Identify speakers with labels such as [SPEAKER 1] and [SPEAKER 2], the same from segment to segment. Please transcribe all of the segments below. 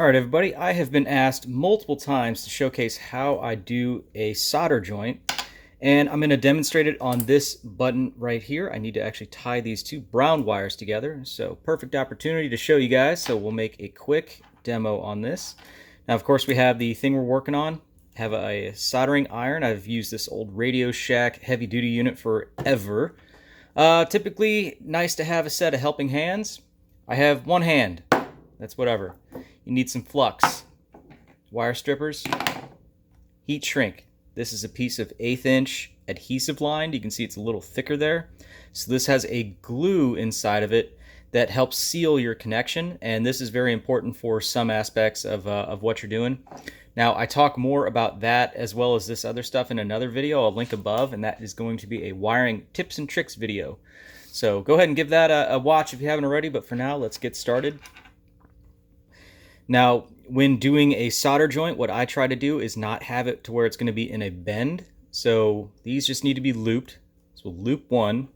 [SPEAKER 1] Alright everybody, I have been asked multiple times to showcase how I do a solder joint, and I'm going to demonstrate it on this button right here. I need to actually tie these two brown wires together, so perfect opportunity to show you guys. So we'll make a quick demo on this. Now of course we have the thing we're working on. I have a soldering iron. I've used this old Radio Shack heavy duty unit forever. Typically nice to have a set of helping hands. I have one hand. That's whatever. You need some flux, wire strippers, heat shrink. This is a piece of 1/8 inch adhesive lined. You can see it's a little thicker there. So this has a glue inside of it that helps seal your connection, and this is very important for some aspects of what you're doing. Now I talk more about that as well as this other stuff in another video I'll link above, and that is going to be a wiring tips and tricks video. So go ahead and give that a watch if you haven't already, but for now let's get started. Now, when doing a solder joint, what I try to do is not have it to where it's going to be in a bend. So these just need to be looped. So we'll loop one,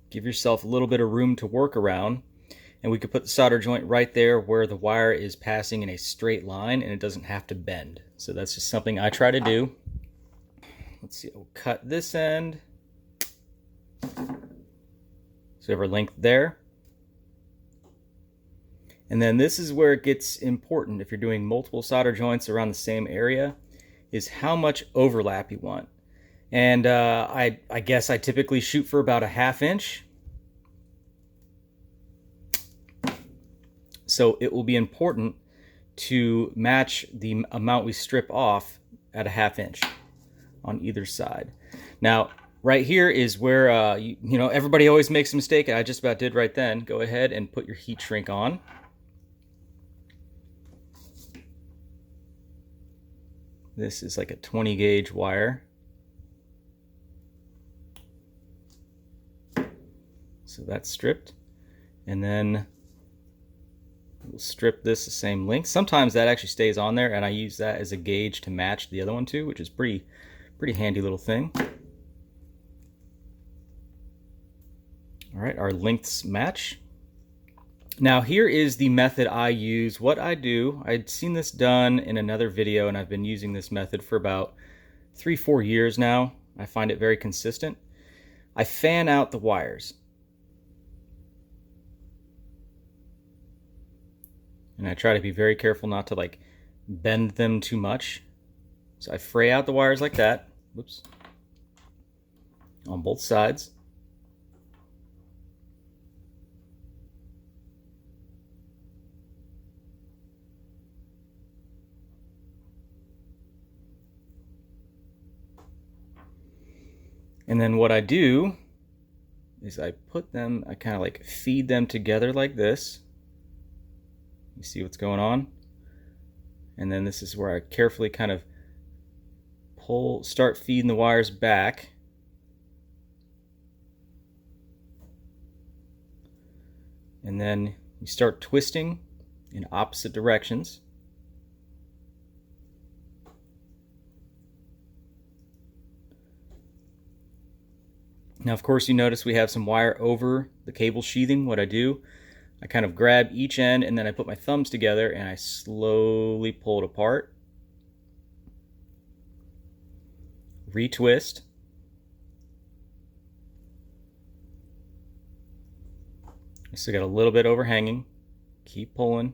[SPEAKER 1] give yourself a little bit of room to work around, and we could put the solder joint right there where the wire is passing in a straight line and it doesn't have to bend. So that's just something I try to do. Let's see, we'll cut this end. So we have our length there. And then this is where it gets important if you're doing multiple solder joints around the same area, is how much overlap you want. And I guess I typically shoot for about 1/2 inch. So it will be important to match the amount we strip off at 1/2 inch on either side. Now, right here is where, you know, everybody always makes a mistake, and I just about did right then. Go ahead and put your heat shrink on. This is like a 20 gauge wire. So that's stripped. And then we'll strip this the same length. Sometimes that actually stays on there, and I use that as a gauge to match the other one too, which is pretty handy little thing. All right, our lengths match. Now here is the method I use. What I do, I'd seen this done in another video, and I've been using this method for about 3-4 years now. I find it very consistent. I fan out the wires. And I try to be very careful not to like bend them too much. So I fray out the wires like that. Whoops. On both sides. And then what I do is I put them, I kind of like feed them together like this. You see what's going on? And then this is where I carefully kind of start feeding the wires back. And then you start twisting in opposite directions. Now, of course, you notice we have some wire over the cable sheathing. What I do, I kind of grab each end and then I put my thumbs together and I slowly pull it apart. Retwist. I still got a little bit overhanging. Keep pulling.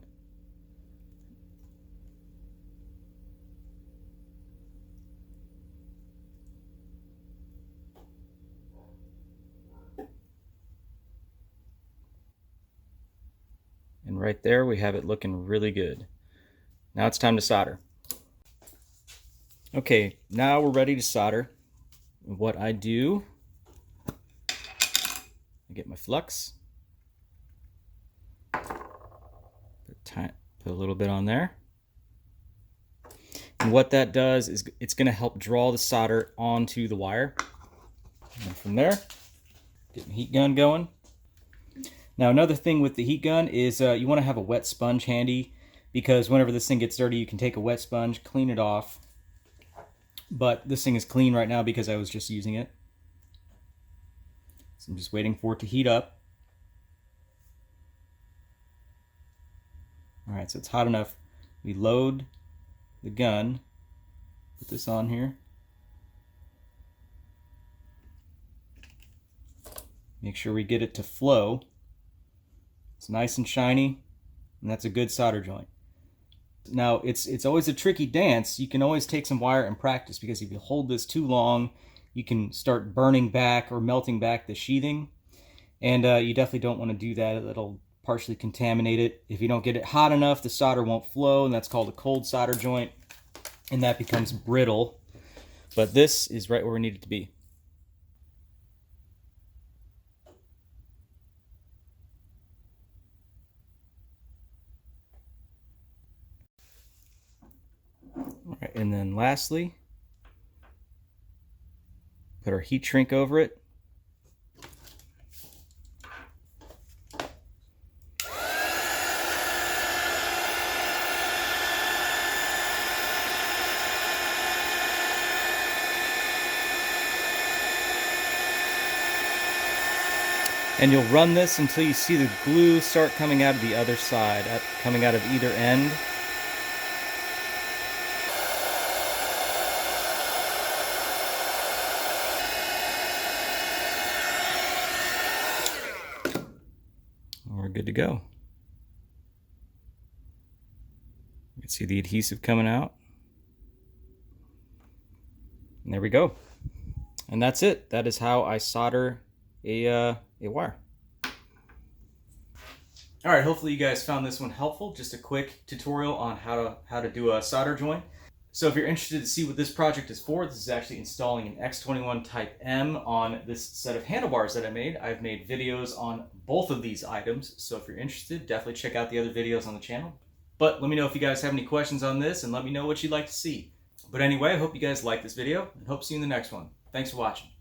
[SPEAKER 1] And right there we have it looking really good. Now it's time to solder. Okay, now we're ready to solder. What I do, I get my flux, put a little bit on there. And what that does is it's going to help draw the solder onto the wire. And from there, get my heat gun going. Now another thing with the heat gun is you want to have a wet sponge handy, because whenever this thing gets dirty you can take a wet sponge, clean it off. But this thing is clean right now because I was just using it. So I'm just waiting for it to heat up. All right, so it's hot enough We load the gun, put this on here. Make sure we get it to flow. It's nice and shiny, and that's a good solder joint. Now, it's always a tricky dance. You can always take some wire and practice, because if you hold this too long, you can start burning back or melting back the sheathing. And you definitely don't want to do that. It'll partially contaminate it. If you don't get it hot enough, the solder won't flow, and that's called a cold solder joint, and that becomes brittle. But this is right where we need it to be. All right, and then lastly, put our heat shrink over it. And you'll run this until you see the glue start coming out of the other side, coming out of either end. We're good to go. You can see the adhesive coming out. And there we go. And that's it. That is how I solder a wire. All right, hopefully you guys found this one helpful. Just a quick tutorial on how to do a solder joint. So if you're interested to see what this project is for, this is actually installing an X21 Type M on this set of handlebars that I made. I've made videos on both of these items, so if you're interested, definitely check out the other videos on the channel. But let me know if you guys have any questions on this, and let me know what you'd like to see. But anyway, I hope you guys liked this video, and hope to see you in the next one. Thanks for watching.